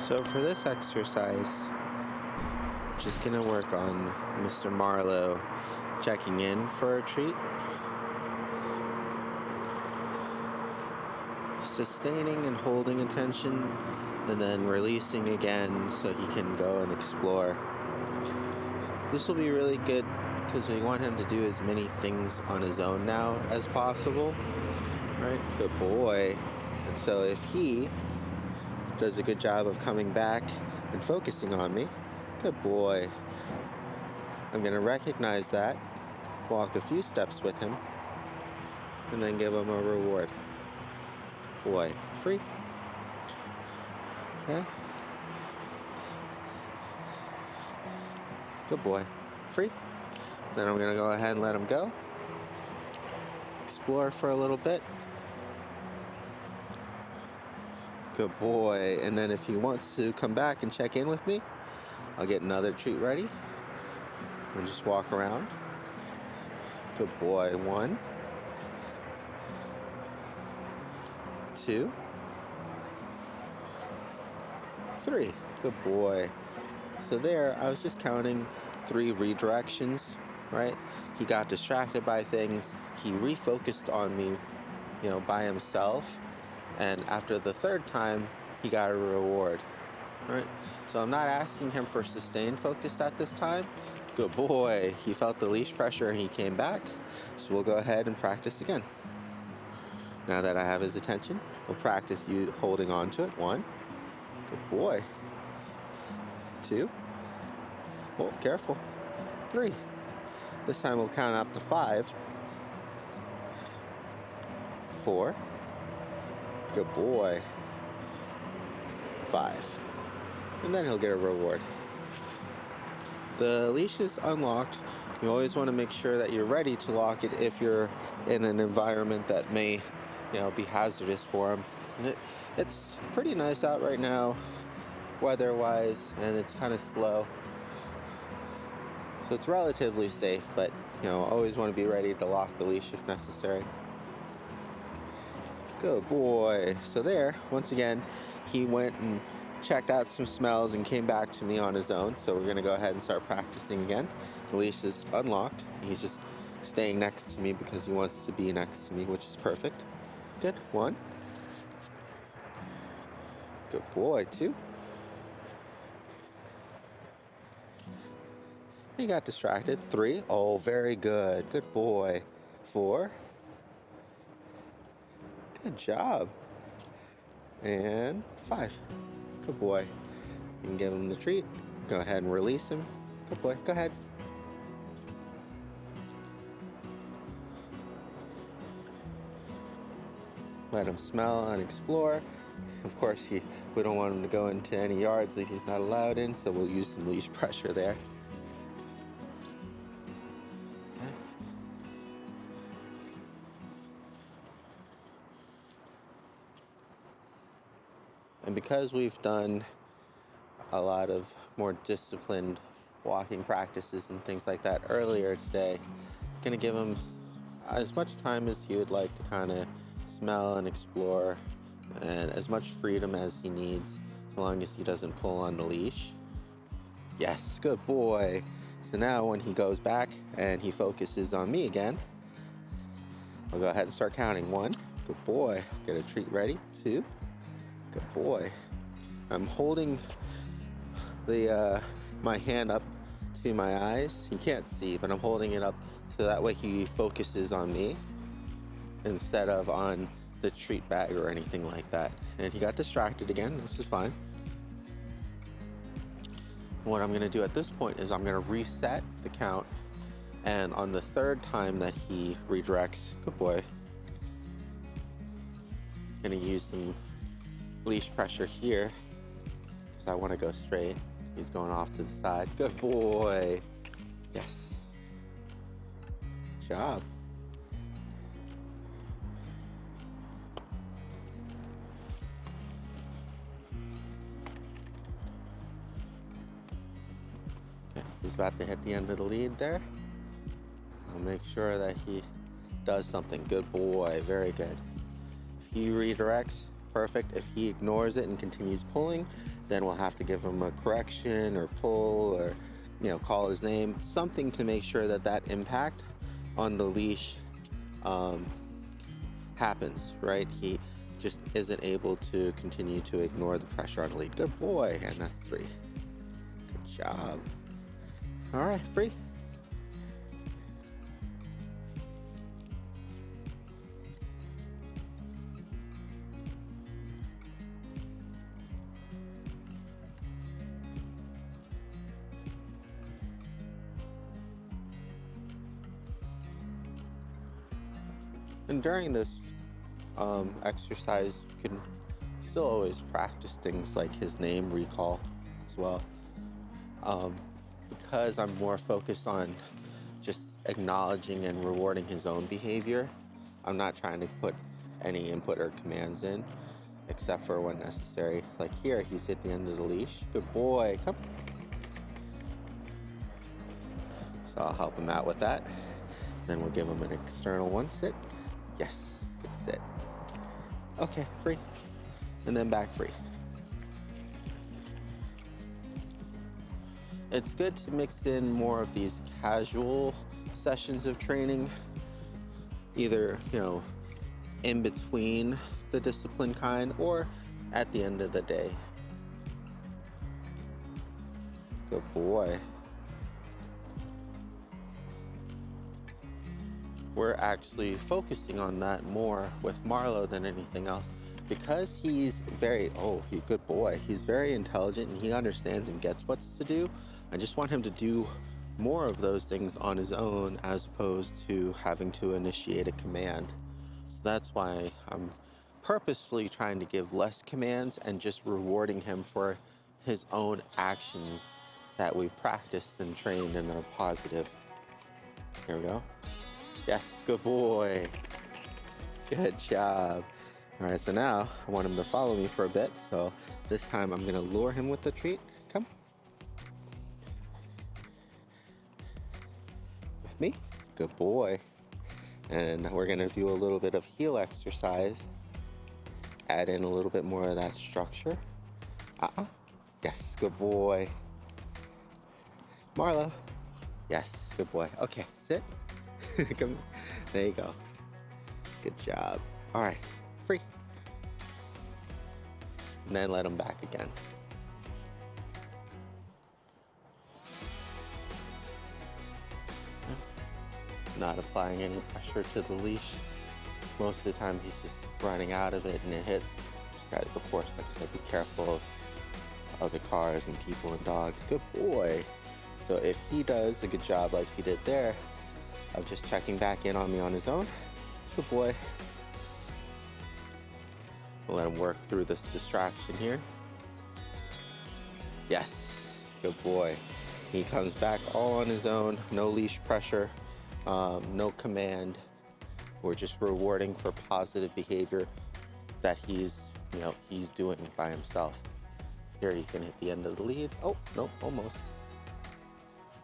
So for this exercise, just gonna work on Mr. Marlo checking in for a treat, sustaining and holding attention, and then releasing again so he can go and explore. This will be really good because we want him to do as many things on his own now as possible, right? Good boy. And so if he does a good job of coming back and focusing on me, good boy. I'm gonna recognize that, walk a few steps with him, and then give him a reward. Boy, free. Okay. Good boy. Free. Then I'm gonna go ahead and let him go. Explore for a little bit. Good boy. And then if he wants to come back and check in with me, I'll get another treat ready. And just walk around. Good boy. 1, 2, 3. Good boy. So there, I was just counting 3 redirections, right? He got distracted by things. He refocused on me, by himself. And after the 3rd time, he got a reward, right? So I'm not asking him for sustained focus at this time. Good boy. He felt the leash pressure and he came back. So we'll go ahead and practice again. Now that I have his attention, we'll practice you holding on to it. 1. Good boy. 2. Oh, careful. 3. This time we'll count up to 5. 4. Good boy. 5. And then he'll get a reward. The leash is unlocked. You always want to make sure that you're ready to lock it if you're in an environment that may, be hazardous for him. It's pretty nice out right now, weather-wise, and it's kind of slow. So it's relatively safe, but, always want to be ready to lock the leash if necessary. Good boy. So there, once again, he went and checked out some smells and came back to me on his own. So we're going to go ahead and start practicing again. The leash is unlocked. He's just staying next to me because he wants to be next to me, which is perfect. Good. 1. Good boy. 2. He got distracted. 3. Oh, very good. Good boy. 4. Good job. And 5. Good boy. You can give him the treat. Go ahead and release him. Good boy. Go ahead. Let him smell and explore. Of course, we don't want him to go into any yards that he's not allowed in, so we'll use some leash pressure there. And because we've done a lot of more disciplined walking practices and things like that earlier today, I'm gonna give him as much time as he would like to kind of smell and explore, and as much freedom as he needs, so long as he doesn't pull on the leash. Yes, good boy. So now when he goes back and he focuses on me again, I'll go ahead and start counting. 1, good boy. Get a treat ready. 2, good boy. I'm holding my hand up to my eyes. He can't see, but I'm holding it up so that way he focuses on me instead of on the treat bag or anything like that. And he got distracted again. This is fine. What I'm going to do at this point is I'm going to reset the count, and on the 3rd time that he redirects, good boy, I'm going to use some leash pressure here because I want to go straight. He's going off to the side. Good boy. Yes. Good job. Okay, he's about to hit the end of the lead there. I'll make sure that he does something. Good boy. Very good. If he redirects, perfect. If he ignores it and continues pulling, then we'll have to give him a correction or pull or, call his name, something to make sure that that impact on the leash um, happens, right? He just isn't able to continue to ignore the pressure on the lead. Good boy, and that's 3. Good job. All right, free. And during this exercise, you can still always practice things like his name recall as well. Because I'm more focused on just acknowledging and rewarding his own behavior, I'm not trying to put any input or commands in, except for when necessary. Like here, he's hit the end of the leash. Good boy, come. So I'll help him out with that. Then we'll give him an external one. Sit. Yes, good sit. Okay, free. And then back free. It's good to mix in more of these casual sessions of training, either, in between the discipline kind or at the end of the day. Good boy. We're actually focusing on that more with Marlo than anything else because he's good boy. He's very intelligent and he understands and gets what to do. I just want him to do more of those things on his own as opposed to having to initiate a command. So that's why I'm purposefully trying to give less commands and just rewarding him for his own actions that we've practiced and trained and are positive. Here we go. Yes, good boy. Good job. All right, so now I want him to follow me for a bit. So this time I'm gonna lure him with the treat. Come. With me. Good boy. And we're gonna do a little bit of heel exercise. Add in a little bit more of that structure. Yes, good boy. Marlo. Yes, good boy. Okay, sit. Come. There you go. Good job. All right, free. And then let him back again. Not applying any pressure to the leash. Most of the time he's just running out of it and it hits. Guys, of course, like I said, be careful of other cars and people and dogs. Good boy. So if he does a good job like he did there of just checking back in on me on his own, good boy. We'll let him work through this distraction here. Yes, good boy. He comes back all on his own, no leash pressure, no command. We're just rewarding for positive behavior that he's doing by himself. Here he's gonna hit the end of the lead. Oh, nope, almost.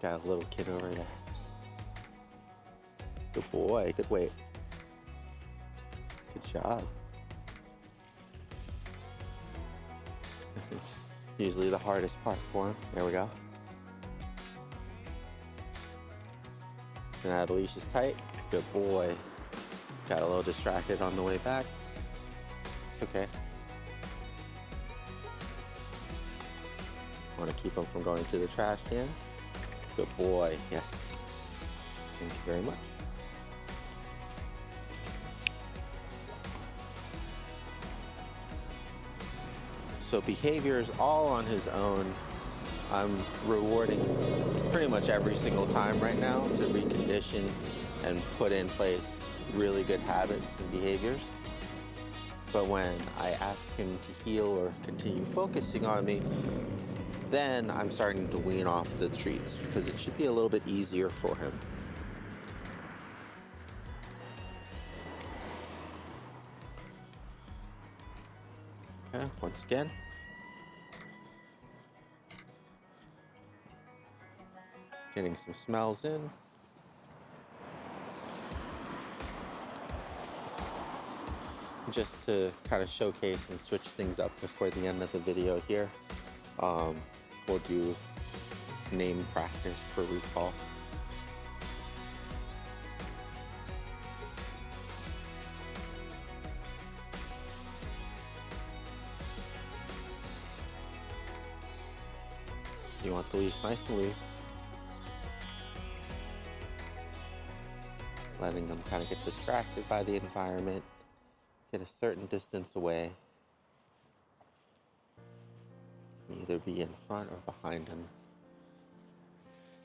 Got a little kid over there. Good boy, good weight. Good job. Usually the hardest part for him. There we go. Now the leash is tight. Good boy. Got a little distracted on the way back. It's okay. Want to keep him from going to the trash can. Good boy. Yes. Thank you very much. So behavior is all on his own. I'm rewarding pretty much every single time right now to recondition and put in place really good habits and behaviors. But when I ask him to heal or continue focusing on me, then I'm starting to wean off the treats because it should be a little bit easier for him. Okay, once again. Getting some smells in. just to kind of showcase and switch things up before the end of the video here, we'll do name practice for recall. You want the leash nice and loose, letting them kind of get distracted by the environment, get a certain distance away, either be in front or behind him.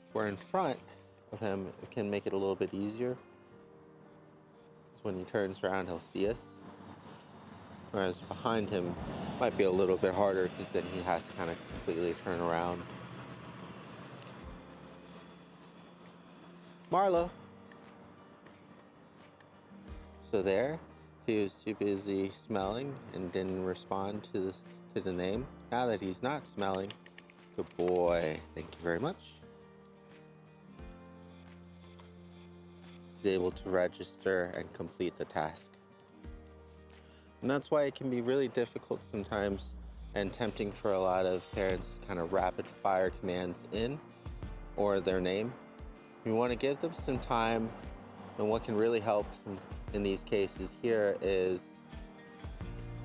If we're in front of him, it can make it a little bit easier, because when he turns around, he'll see us. Whereas behind him might be a little bit harder, because then he has to kind of completely turn around. Marlo. So there, he was too busy smelling and didn't respond to the name. Now that he's not smelling, good boy, thank you very much. He's able to register and complete the task. And that's why it can be really difficult sometimes and tempting for a lot of parents to kind of rapid fire commands in or their name. You want to give them some time, and what can really help in these cases here is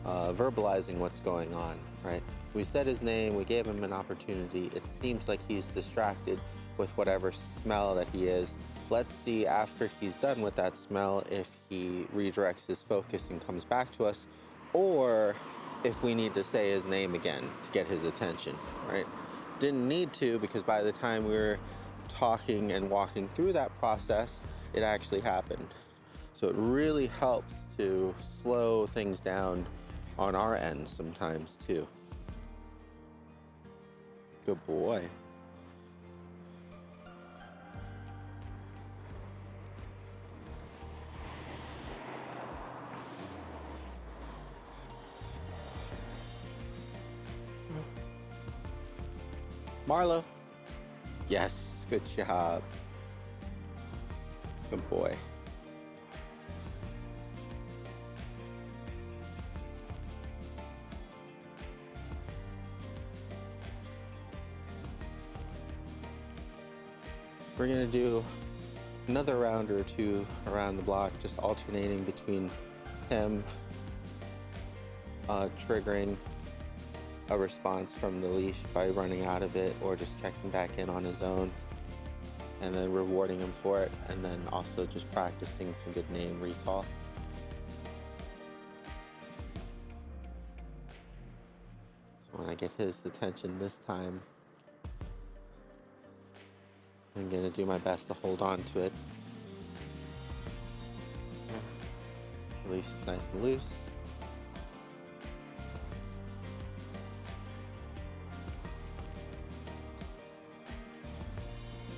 verbalizing what's going on, right? We said his name, we gave him an opportunity. It seems like he's distracted with whatever smell that he is. Let's see after he's done with that smell if he redirects his focus and comes back to us, or if we need to say his name again to get his attention, right? Didn't need to, because by the time we were talking and walking through that process, it actually happened. So it really helps to slow things down on our end sometimes too. Good boy. Marlo. Yes, good job. Good boy. We're gonna do another round or two around the block, just alternating between him triggering a response from the leash by running out of it, or just checking back in on his own, and then rewarding him for it, and then also just practicing some good name recall. So when I get his attention this time, I'm gonna do my best to hold on to it. The leash is nice and loose.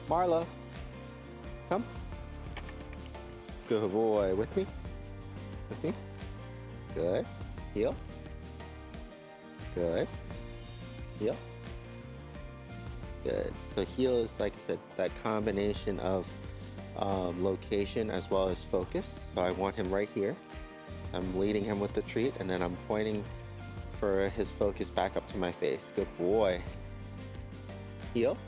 Marlo, come. Good boy. With me? With me? Good. Heel. Good. Heel. Good. So heel is, like I said, that combination of location as well as focus. So I want him right here. I'm leading him with the treat, and then I'm pointing for his focus back up to my face. Good boy. Heel.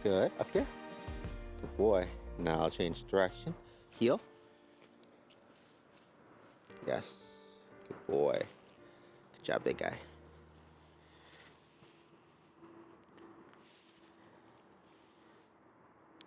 Good. Up here. Good boy. Now I'll change direction. Heel. Yes. Good boy. Good job, big guy.